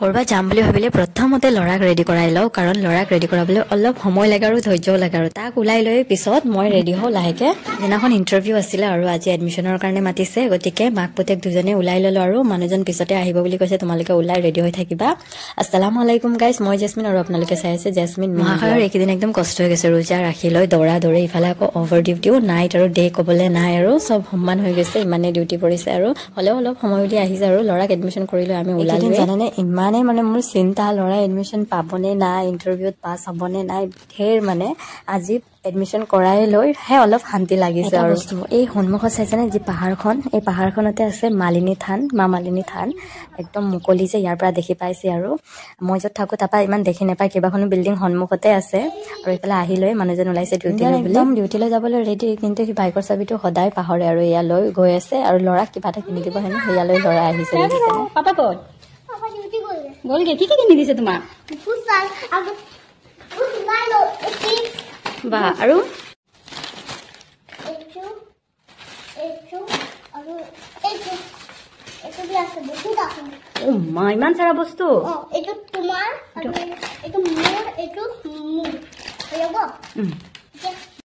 কৰবাত যাম বুলি ভাবিলে প্ৰথমতে লৰাক ৰেডি কৰাই লওঁ কাৰণ লৰাক ৰেডি কৰাবলৈ অলপ সময় লাগে আৰু ধৈৰ্যও লাগে আৰু তাক ওলাই লৈ পিছত মই ৰেডি হওঁ লাহেকে দিনাখন ইন্টাৰভিউ আছিলে আৰু আজি এডমিশনৰ কাৰণে মাতিছে গতিকে মাক পুতেক দুজনে ওলাই ললো আৰু মানুহজন পিছতে আহিব বুলি কৈছে তোমালোকে ওলাই ৰেডি হৈ থাকিবা আসসালামু আলাইকুম গাইস মই জেসমিন আৰু আপোনালোকে চাই আছে জেসমিন মহাখায়ৰ এইকেইদিন একদম কষ্ট হৈ গৈছে ৰোজা ৰাখি লৈ দৌৰা দৌৰে ইফালে আকৌ অভাৰ ডিউটিও নাইট আৰু ডে কবলে নাই আৰু সব সমান হৈ গৈছে ইমানে ডিউটি পৰিছে আৰু হলেও অলপ সময় উলি আহিছে আৰু লৰাক এডমিশন কৰিলৈ আমি ওলালো জানেনে ইমানে মানে মোৰ চিন্তা লৰা এডমিশন পাবনে নাই ইন্টাৰভিউত পাছ হ'বনে নাই ঢেৰ মানে আজি এডমিশন কৰাই লৈ হে অলপ শান্তি লাগিছে আৰু এই সন্মুখত চাইছেনে যি পাহাৰখন এই পাহাৰখনতে আছে মালিনী থান মা মালিনী থান একদম মুকলি যে ইয়াৰ পৰা দেখি পাইছে আৰু মই যত থাকো তাপা ইমান দেখি নাপায় কিবাখনো বিল্ডিং সন্মুখতে আছে আৰু ইফালে আহি লৈ মানুহজন ওলাইছে ডিউটিলৈ একদম ডিউটিলৈ যাবলৈ ৰেডি কিন্তু সি বাইকৰ চাবিটো সদায় পাহৰে আৰু এয়া লৈ গৈ আছে আৰু লৰাক কিবা এটা কিনি দিব হেনো সেয়ালৈ লৰা আহিছে পাপা ক'ত পাপা ডিউটি গ'লগে কি কিনি দিছে তোমাক ফুটবল আৰু ফুটবল বা আৰু মা ইমান সাৰা বস্তু